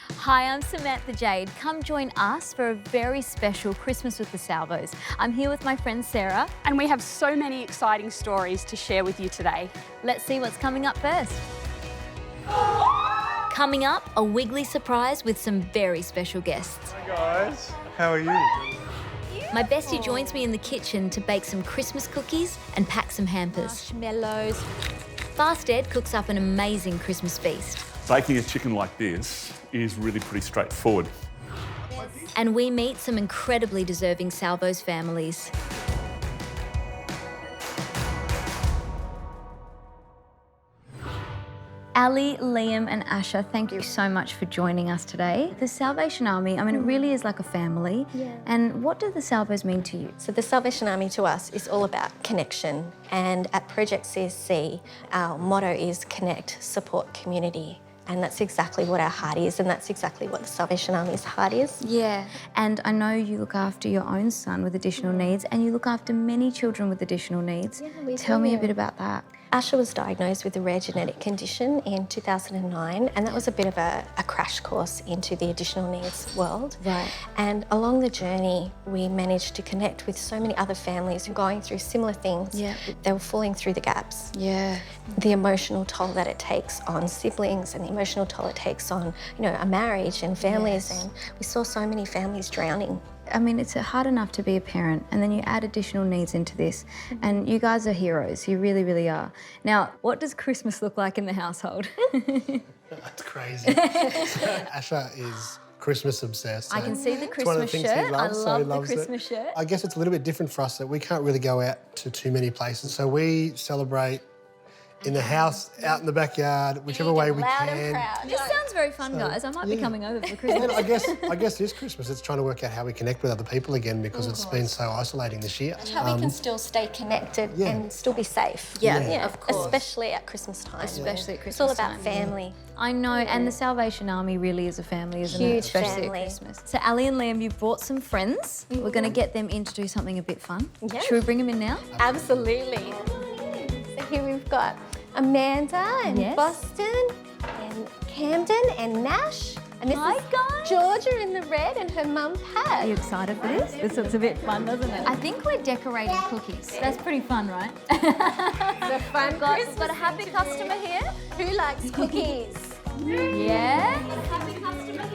Hi, I'm Samantha Jade. Come join us for a very special Christmas with the Salvos. I'm here with my friend Sarah. And we have so many exciting stories to share with you today. Let's see what's coming up first. Coming up, a Wiggly surprise with some very special guests. Hi guys, how are you? My bestie joins me in the kitchen to bake some Christmas cookies and pack some hampers. Marshmallows. Fast Ed cooks up an amazing Christmas feast. Baking a chicken like this is really pretty straightforward. And we meet some incredibly deserving Salvos families. Ali, Liam and Asha, thank you so much for joining us today. The Salvation Army, I mean, it really is like a family. Yeah. And what do the Salvos mean to you? So the Salvation Army to us is all about connection. And at Project CSC, our motto is connect, support, community. And that's exactly what our heart is, and that's exactly what the Salvation Army's heart is. Yeah, and I know you look after your own son with additional needs, and you look after many children with additional needs. Yeah, we Tell me a do. bit about that. Asha was diagnosed with a rare genetic condition in 2009, and that was a bit of a crash course into the additional needs world. Right. And along the journey, we managed to connect with so many other families who were going through similar things. Yeah. They were falling through the gaps. Yeah. The emotional toll that it takes on siblings and the emotional toll it takes on, a marriage and families. Yes. And we saw so many families drowning. I mean, it's hard enough to be a parent, and then you add additional needs into this, and you guys are heroes. You really, really are. Now, what does Christmas look like in the household? That's crazy. Asha is Christmas obsessed. I can see the it's one of Christmas the things he shirt. I loves, so he love the loves it. Christmas shirt. I guess it's a little bit different for us that we can't really go out to too many places. So we celebrate in the house, out in the backyard, whichever way we Loud can. and proud. This sounds very fun, guys. I might be coming over for Christmas. And I guess this Christmas it's trying to work out how we connect with other people again because it's been so isolating this year. How we can still stay connected yeah. and still be safe. Yeah, of course. Especially at Christmas time. Especially at It's all Christmas about time. family. I know, and the Salvation Army really is a family, isn't it? Huge Especially family. at Christmas. So Ali and Liam, you've brought some friends. We're going to get them in to do something a bit fun. Yeah. Should we bring them in now? Absolutely. So here we've got Amanda and Yes. Boston and Camden and Nash. And this Hi, is guys. Georgia in the red and her mum Are Pat. you excited for this? This looks a bit fun, doesn't it? I think we're decorating cookies. That's pretty fun, right? It's a fun Christmas. Got a happy customer here. Who likes cookies? Yeah.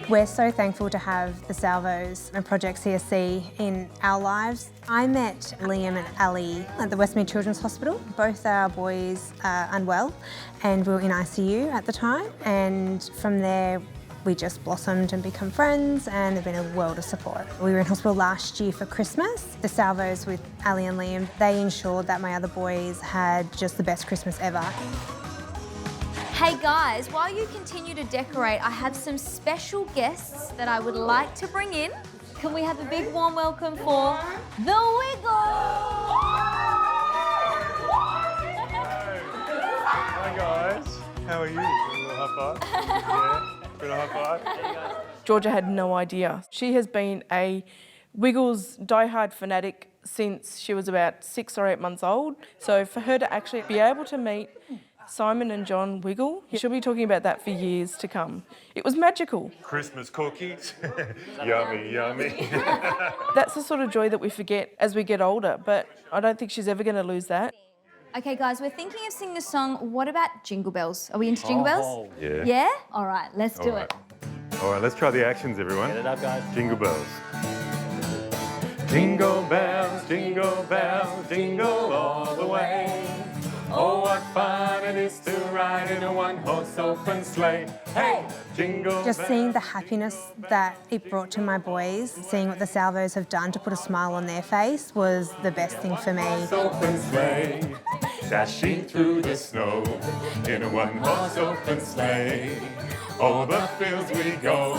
We're so thankful to have the Salvos and Project CSC in our lives. I met Liam and Ali at the Westmead Children's Hospital. Both our boys are unwell and we were in ICU at the time, and from there we just blossomed and become friends, and they've been a world of support. We were in hospital last year for Christmas. The Salvos with Ali and Liam, they ensured that my other boys had just the best Christmas ever. Hey guys, while you continue to decorate, I have some special guests that I would like to bring in. Can we have a big warm welcome for the Wiggles? Hi guys, how are you? A little high five? Yeah, good high five. Georgia had no idea. She has been a Wiggles diehard fanatic since she was about 6 or 8 months old. So for her to actually be able to meet Simon and John Wiggle, she'll be talking about that for years to come. It was magical. Christmas cookies, yummy, yummy. That's the sort of joy that we forget as we get older, but I don't think she's ever going to lose that. Okay guys, we're thinking of singing a song. What about Jingle Bells? Are we into Jingle Bells? Yeah. Yeah? All right, let's do All it. right. All right, let's try the actions, everyone. Get it up, guys. Jingle bells. Jingle bells, jingle all the way. Oh, what fun it is to ride in a one-horse open sleigh. Hey, jingle Just bells. seeing the happiness that it brought to my boys, seeing what the Salvos have done to put a smile on their face was the best thing for me. Open sleigh, dashing through the snow in a one-horse open sleigh. Over the fields we go,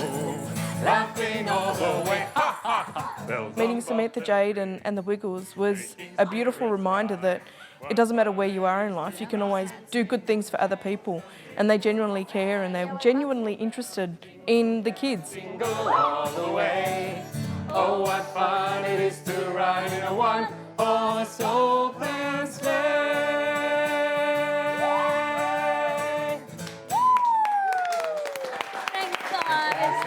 laughing all the way. Ha ha ha! Bells Meeting on Samantha Jade and the Wiggles was a beautiful reminder that it doesn't matter where you are in life, you can always do good things for other people, and they genuinely care and they're genuinely interested in the kids. Jingle all the way. Oh, what fun it is to ride in a one-horse open sleigh. Thanks guys.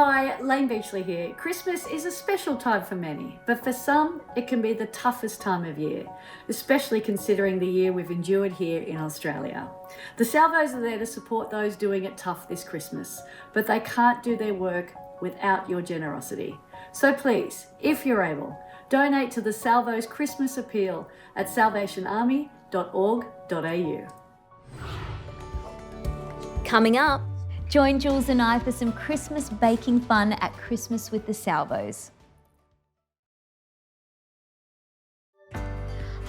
Hi, Lane Beachley here. Christmas is a special time for many, but for some, it can be the toughest time of year, especially considering the year we've endured here in Australia. The Salvos are there to support those doing it tough this Christmas, but they can't do their work without your generosity. So please, if you're able, donate to the Salvos Christmas Appeal at salvationarmy.org.au. Coming up, join Jules and I for some Christmas baking fun at Christmas with the Salvos.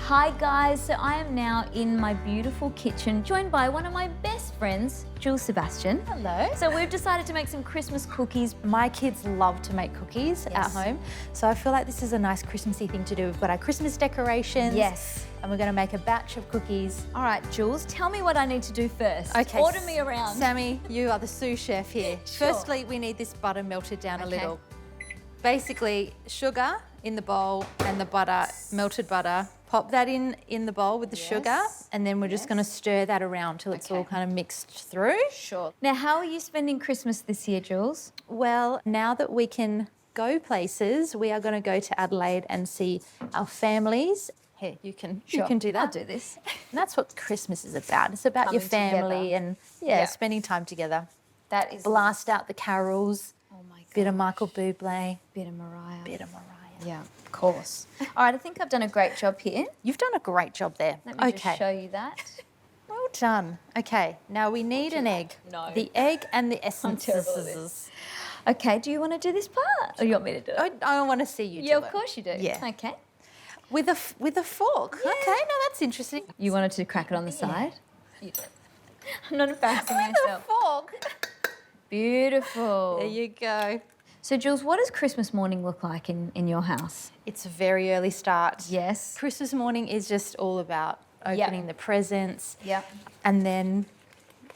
Hi guys, so I am now in my beautiful kitchen, joined by one of my best friends, Jules Sebastian. Hello. So we've decided to make some Christmas cookies. My kids love to make cookies at home, so I feel like this is a nice Christmassy thing to do. We've got our Christmas decorations. Yes. And we're going to make a batch of cookies. All right, Jules, tell me what I need to do first. Okay. Order me around. Sammy, you are the sous chef here. Sure. Firstly, we need this butter melted down a Okay. little. Basically, sugar in the bowl and the butter, melted butter. Pop that in the bowl with the sugar, and then we're just going to stir that around till it's all kind of mixed through. Sure. Now, how are you spending Christmas this year, Jules? Well, now that we can go places, we are going to go to Adelaide and see our families. Here, you can do that. I'll do this. And that's what Christmas is about. It's about your Coming family together. and Yeah. spending time together. That is Blast out the carols. Oh my god. Bit of Michael Bublé. Bit of Mariah. Bit of Mariah. Yeah, of course. All right, I think I've done a great job here. You've done a great job there. Let me just show you that. Well done. Okay, now we need an egg. No. The egg and the essence. terrible at this. Okay, do you want to do this part? Or you want me to do it? I want to see you do Yeah, it. of course you do. Yeah. Okay. With a fork. Yeah. Okay, now that's interesting. You wanted to crack it on the side? You do. I'm not embarrassing With a myself. fork. Beautiful. There you go. So, Jules, what does Christmas morning look like in your house? It's a very early start. Yes. Christmas morning is just all about opening the presents and then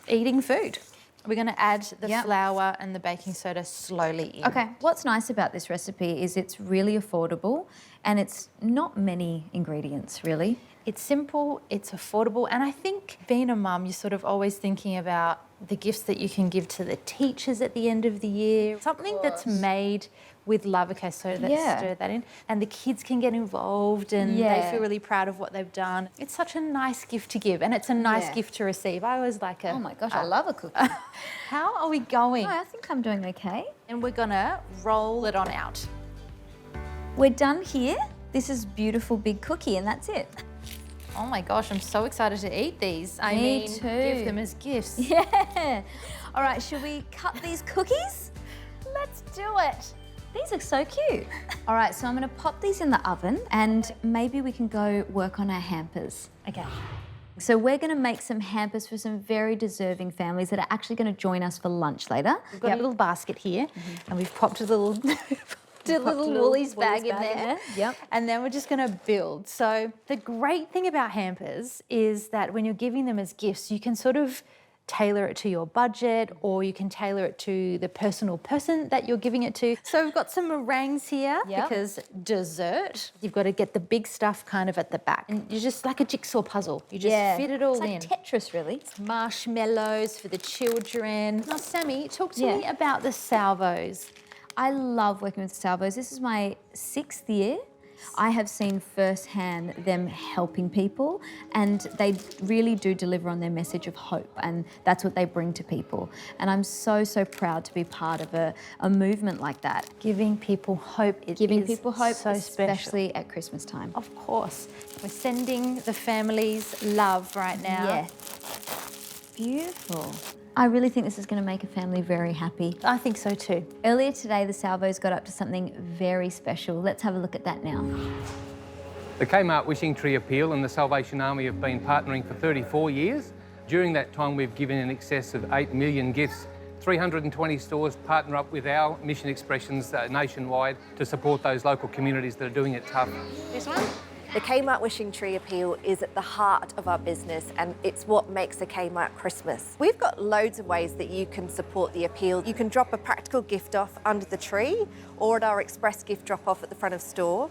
eating food. We're going to add the flour and the baking soda slowly in. Okay. What's nice about this recipe is it's really affordable and it's not many ingredients, really. It's simple, it's affordable, and I think being a mum, you're sort of always thinking about the gifts that you can give to the teachers at the end of the year. Something that's made with love. Okay, so let's stir that in. And the kids can get involved and they feel really proud of what they've done. It's such a nice gift to give, and it's a nice gift to receive. I always like Oh my gosh, I love a cookie. How are we going? Oh, I think I'm doing okay. And we're gonna roll it on out. We're done here. This is beautiful big cookie and that's it. Oh my gosh, I'm so excited to eat these. I Me mean, too. give them as gifts. Yeah. All right, should we cut these cookies? Let's do it. These look so cute. All right, so I'm gonna pop these in the oven and maybe we can go work on our hampers. Okay. So we're gonna make some hampers for some very deserving families that are actually gonna join us for lunch later. We've got a little basket here and we've popped a little Woolies bag in there. Yep. And then we're just going to build. So the great thing about hampers is that when you're giving them as gifts, you can sort of tailor it to your budget or you can tailor it to the personal person that you're giving it to. So we've got some meringues here because dessert, you've got to get the big stuff kind of at the back. And you're just like a jigsaw puzzle. You just fit it all it's in. like Tetris, really. Marshmallows for the children. Now, Sammy, talk to me about the Salvos. I love working with Salvos. This is my 6th year. I have seen firsthand them helping people and they really do deliver on their message of hope and that's what they bring to people. And I'm so, so proud to be part of a movement like that. Giving people hope is Giving people hope, so special. especially at Christmas time. Of course. We're sending the families love right now. Yeah. Beautiful. I really think this is going to make a family very happy. I think so too. Earlier today, the Salvos got up to something very special. Let's have a look at that now. The Kmart Wishing Tree Appeal and the Salvation Army have been partnering for 34 years. During that time, we've given in excess of 8 million gifts. 320 stores partner up with our mission expressions nationwide to support those local communities that are doing it tough. This one? The Kmart Wishing Tree Appeal is at the heart of our business and it's what makes a Kmart Christmas. We've got loads of ways that you can support the appeal. You can drop a practical gift off under the tree or at our express gift drop off at the front of store.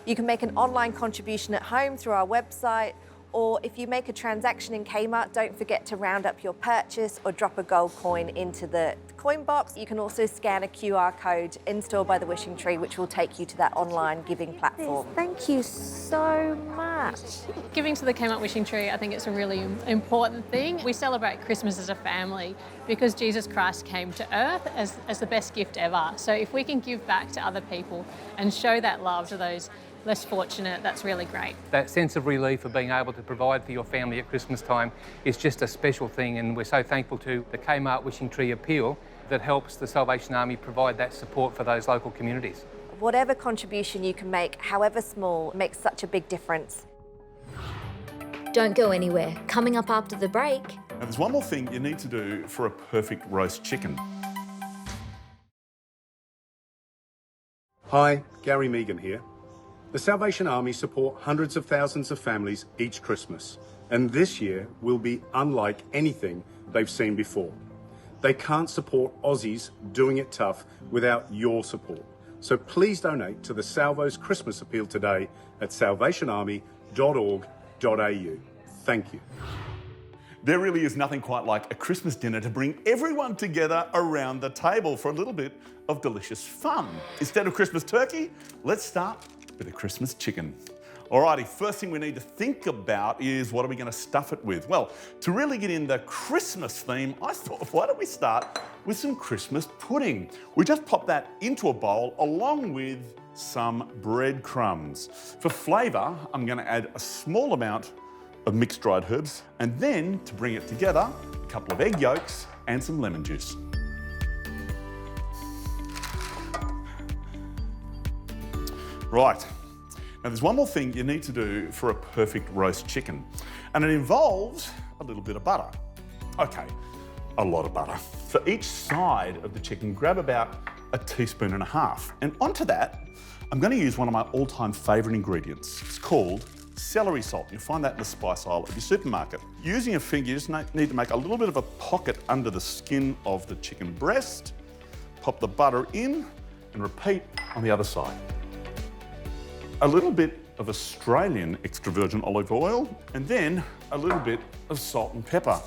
You can make an online contribution at home through our website Or if you make a transaction in Kmart, don't forget to round up your purchase or drop a gold coin into the coin box. You can also scan a QR code in store by the Wishing Tree, which will take you to that online giving platform. Thank you so much. Giving to the Kmart Wishing Tree, I think it's a really important thing. We celebrate Christmas as a family because Jesus Christ came to earth as the best gift ever. So if we can give back to other people and show that love to those less fortunate, that's really great. That sense of relief of being able to provide for your family at Christmas time is just a special thing, and we're so thankful to the Kmart Wishing Tree Appeal that helps the Salvation Army provide that support for those local communities. Whatever contribution you can make, however small, makes such a big difference. Don't go anywhere. Coming up after the break. Now, there's one more thing you need to do for a perfect roast chicken. Hi, Gary Megan here. The Salvation Army support hundreds of thousands of families each Christmas, and this year will be unlike anything they've seen before. They can't support Aussies doing it tough without your support. So please donate to the Salvos Christmas Appeal today at salvationarmy.org.au. Thank you. There really is nothing quite like a Christmas dinner to bring everyone together around the table for a little bit of delicious fun. Instead of Christmas turkey, let's start with a Christmas chicken. Alrighty, first thing we need to think about is what are we going to stuff it with? Well, to really get in the Christmas theme, I thought, why don't we start with some Christmas pudding? We just pop that into a bowl along with some breadcrumbs. For flavour, I'm going to add a small amount of mixed dried herbs, and then to bring it together, a couple of egg yolks and some lemon juice. Right, now there's one more thing you need to do for a perfect roast chicken, and it involves a little bit of butter. Okay, a lot of butter. For each side of the chicken, grab about 1.5 teaspoons, and onto that, I'm going to use one of my all-time favourite ingredients. It's called celery salt. You'll find that in the spice aisle of your supermarket. Using a finger, you just need to make a little bit of a pocket under the skin of the chicken breast, pop the butter in, and repeat on the other side. A little bit of Australian extra virgin olive oil, and then a little bit of salt and pepper.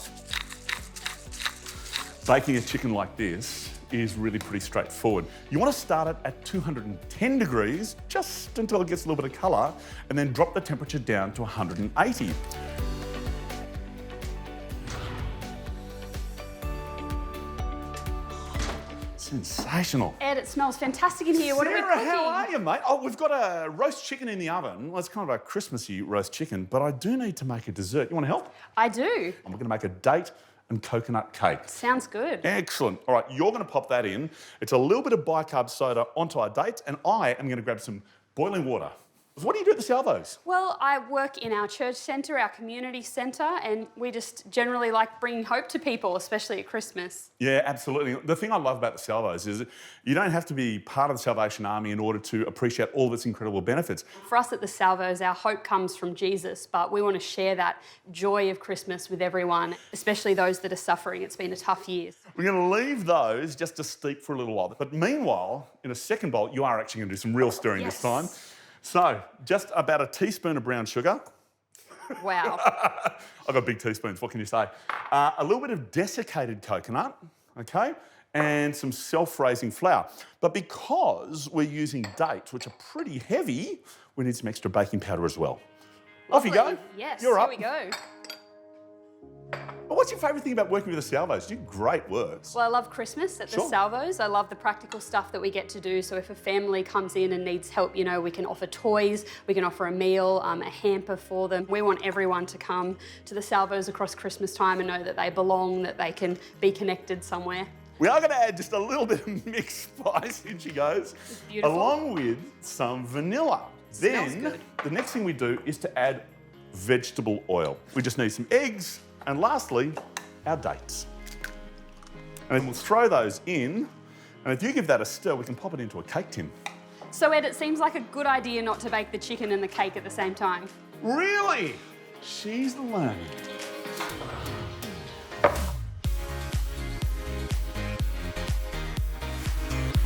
Baking a chicken like this is really pretty straightforward. You want to start it at 210 degrees, just until it gets a little bit of colour, and then drop the temperature down to 180. Sensational. Ed, it smells fantastic in here. What are we Sarah, cooking? how are you, mate? Oh, we've got a roast chicken in the oven. Well, it's kind of a Christmassy roast chicken, but I do need to make a dessert. You want to help? I do. I'm going to make a date and coconut cake. Sounds good. Excellent. All right, you're going to pop that in. It's a little bit of bicarb soda onto our date, and I am going to grab some boiling water. What do you do at the Salvos? Well, I work in our church centre, our community centre, and we just generally like bringing hope to people, especially at Christmas. Yeah, absolutely. The thing I love about the Salvos is you don't have to be part of the Salvation Army in order to appreciate all of its incredible benefits. For us at the Salvos, our hope comes from Jesus, but we want to share that joy of Christmas with everyone, especially those that are suffering. It's been a tough year. We're going to leave those just to steep for a little while. But meanwhile, in a second bowl, you are actually going to do some real stirring this time. So, just about 1 teaspoon of brown sugar. Wow. I've got big teaspoons, what can you say? A little bit of desiccated coconut, okay? And some self-raising flour. But because we're using dates, which are pretty heavy, we need some extra baking powder as well. Lovely. Off you go. Yes, You're up. Here we go. What's your favourite thing about working with the Salvos? You do great work. Well, I love Christmas at the Salvos. I love the practical stuff that we get to do. So if a family comes in and needs help, you know, we can offer toys, we can offer a meal, a hamper for them. We want everyone to come to the Salvos across Christmas time and know that they belong, that they can be connected somewhere. We are going to add just a little bit of mixed spice, in she goes, along with some vanilla. Then the next thing we do is to add vegetable oil. We just need some eggs, and lastly, our dates. And then we'll throw those in, and if you give that a stir, we can pop it into a cake tin. So Ed, it seems like a good idea not to bake the chicken and the cake at the same time. Really? She's learning.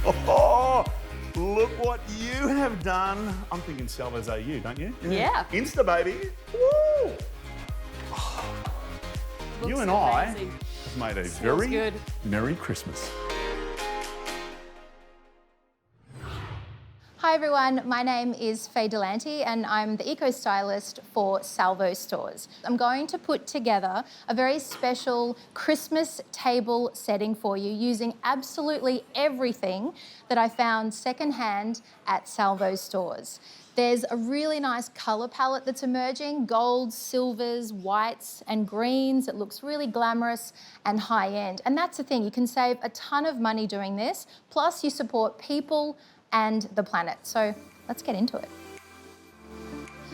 Oh, look what you have done. I'm thinking Salvos AU, don't you? Yeah. Insta, baby. Woo! You and I have made a very good. Merry Christmas. Hi everyone, my name is Faye Delanty and I'm the eco-stylist for Salvos stores. I'm going to put together a very special Christmas table setting for you using absolutely everything that I found secondhand at Salvos stores. There's a really nice colour palette that's emerging, golds, silvers, whites and greens. It looks really glamorous and high-end. And that's the thing, you can save a ton of money doing this, plus you support people and the planet. So let's get into it.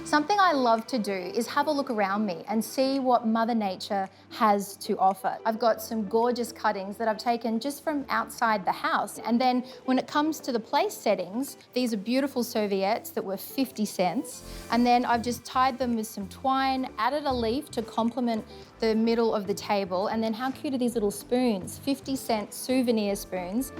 Something I love to do is have a look around me and see what Mother Nature has to offer. I've got some gorgeous cuttings that I've taken just from outside the house. And then when it comes to the place settings, these are beautiful serviettes that were 50 cents. And then I've just tied them with some twine, added a leaf to complement the middle of the table. And then how cute are these little spoons? 50-cent souvenir spoons.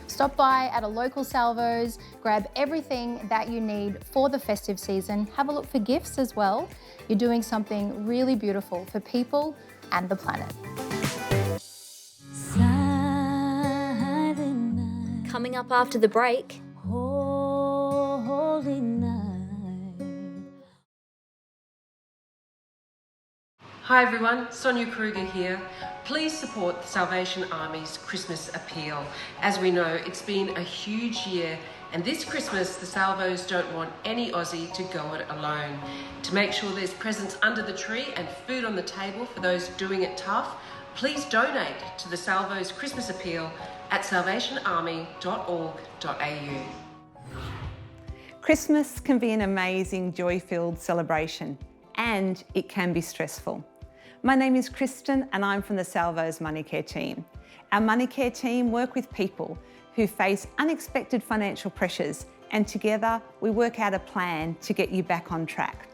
Stop by at a local Salvos, grab everything that you need for the festive season. Have a look for gifts as well. You're doing something really beautiful for people and the planet. Coming up after the break. Holy night. Hi everyone, Sonia Kruger here. Please support the Salvation Army's Christmas Appeal. As we know, it's been a huge year, and this Christmas the Salvos don't want any Aussie to go it alone. To make sure there's presents under the tree and food on the table for those doing it tough, please donate to the Salvos Christmas Appeal at salvationarmy.org.au. Christmas can be an amazing, joy-filled celebration, and it can be stressful. My name is Kristen and I'm from the Salvos Money Care team. Our Money Care team work with people who face unexpected financial pressures, and together we work out a plan to get you back on track.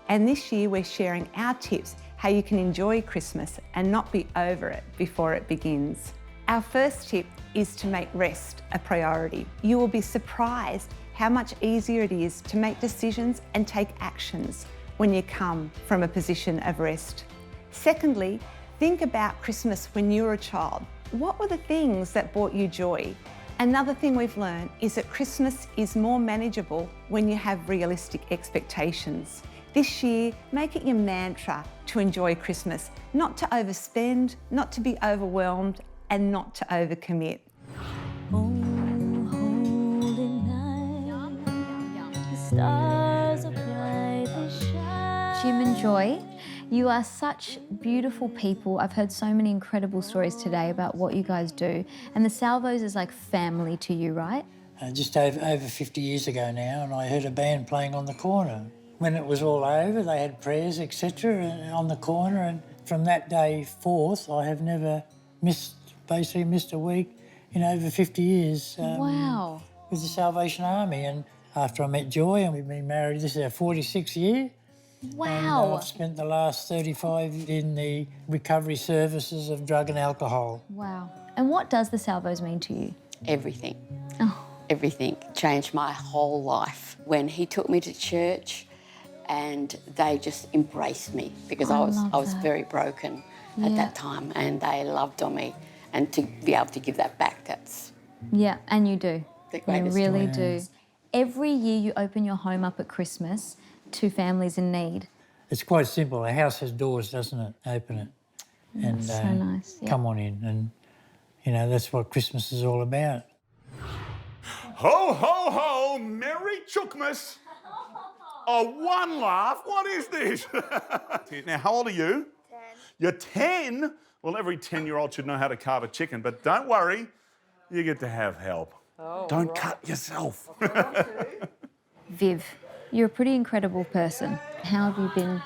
And this year we're sharing our tips how you can enjoy Christmas and not be over it before it begins. Our first tip is to make rest a priority. You will be surprised how much easier it is to make decisions and take actions when you come from a position of rest. Secondly, think about Christmas when you were a child. What were the things that brought you joy? Another thing we've learned is that Christmas is more manageable when you have realistic expectations. This year, make it your mantra to enjoy Christmas, not to overspend, not to be overwhelmed, and not to overcommit. Jim and Joy, you are such beautiful people. I've heard so many incredible stories today about what you guys do. And the Salvos is like family to you, right? Just over 50 years ago now, and I heard a band playing on the corner. When it was all over, they had prayers, etc., on the corner, and from that day forth, I have never missed a week in over 50 years. Wow. With the Salvation Army. And after I met Joy, and we've been married, this is our 46th year. Wow. And I've spent the last 35 in the recovery services of drug and alcohol. Wow. And what does the Salvos mean to you? Everything. Oh. Everything. Changed my whole life. When he took me to church and they just embraced me because I was very broken at that time, and they loved on me, and to be able to give that back, that's... Yeah, and you do. The greatest you really joy. do. Every year you open your home up at Christmas to families in need. It's quite simple. A house has doors, doesn't it? Open it. And so nice. Yeah. Come on in. And, you know, that's what Christmas is all about. Ho, ho, ho, Merry Chookmas. Oh, one laugh. What is this? Now, how old are you? 10. You're 10? Well, every 10-year-old should know how to carve a chicken, but don't worry, you get to have help. Oh, don't cut yourself. Viv, you're a pretty incredible person. How have you been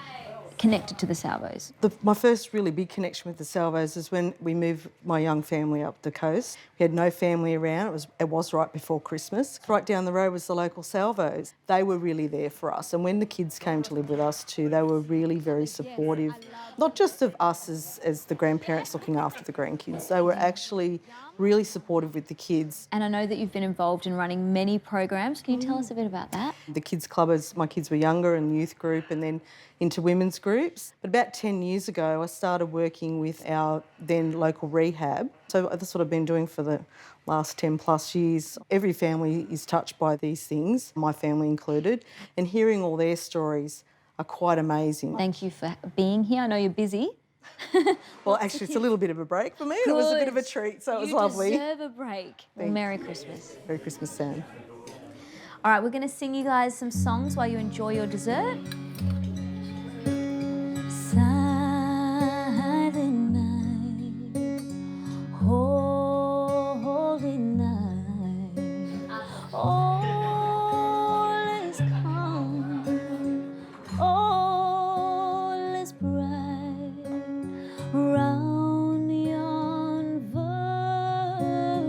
connected to the Salvos? My first really big connection with the Salvos is when we moved my young family up the coast. We had no family around. It was right before Christmas. Right down the road was the local Salvos. They were really there for us. And when the kids came to live with us too, they were really very supportive, not just of us as the grandparents looking after the grandkids. They were actually really supportive with the kids. And I know that you've been involved in running many programs. Can you tell us a bit about that? The kids club, as my kids were younger, and youth group, and then into women's group. groups. But about 10 years ago, I started working with our then local rehab. So that's what I've been doing for the last 10 plus years. Every family is touched by these things, my family included, and hearing all their stories are quite amazing. Thank you for being here. I know you're busy. Well, actually, it's a little bit of a break for me. It was a bit of a treat, so it was lovely. You deserve a break. Well, Merry Christmas. Merry Christmas, Sam. All right, we're going to sing you guys some songs while you enjoy your dessert. Silent night, holy night, all is calm, all is bright, round yon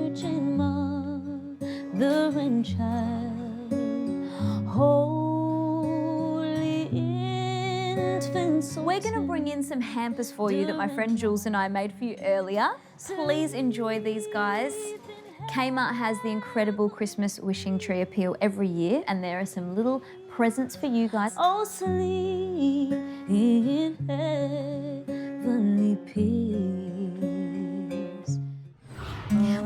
virgin mother and child, holy infants. We're going to bring in some hampers for you that my friend Jules and I made for you earlier. Please enjoy these, guys. Kmart has the incredible Christmas wishing tree appeal every year, and there are some little presents for you guys. Oh, sleep in heavenly peace.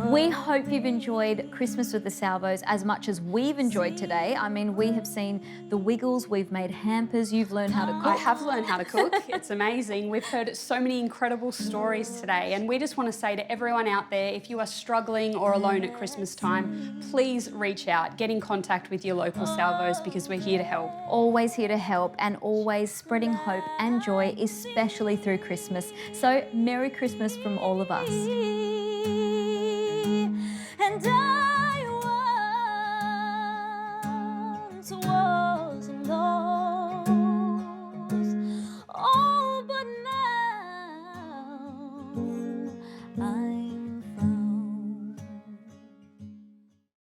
We hope you've enjoyed Christmas with the Salvos as much as we've enjoyed today. I mean, we have seen the Wiggles, we've made hampers, you've learned how to cook. I have learned how to cook. It's amazing. We've heard so many incredible stories today, and we just want to say to everyone out there, if you are struggling or alone at Christmas time, please reach out, get in contact with your local Salvos, because we're here to help. Always here to help, and always spreading hope and joy, especially through Christmas. So, Merry Christmas from all of us. And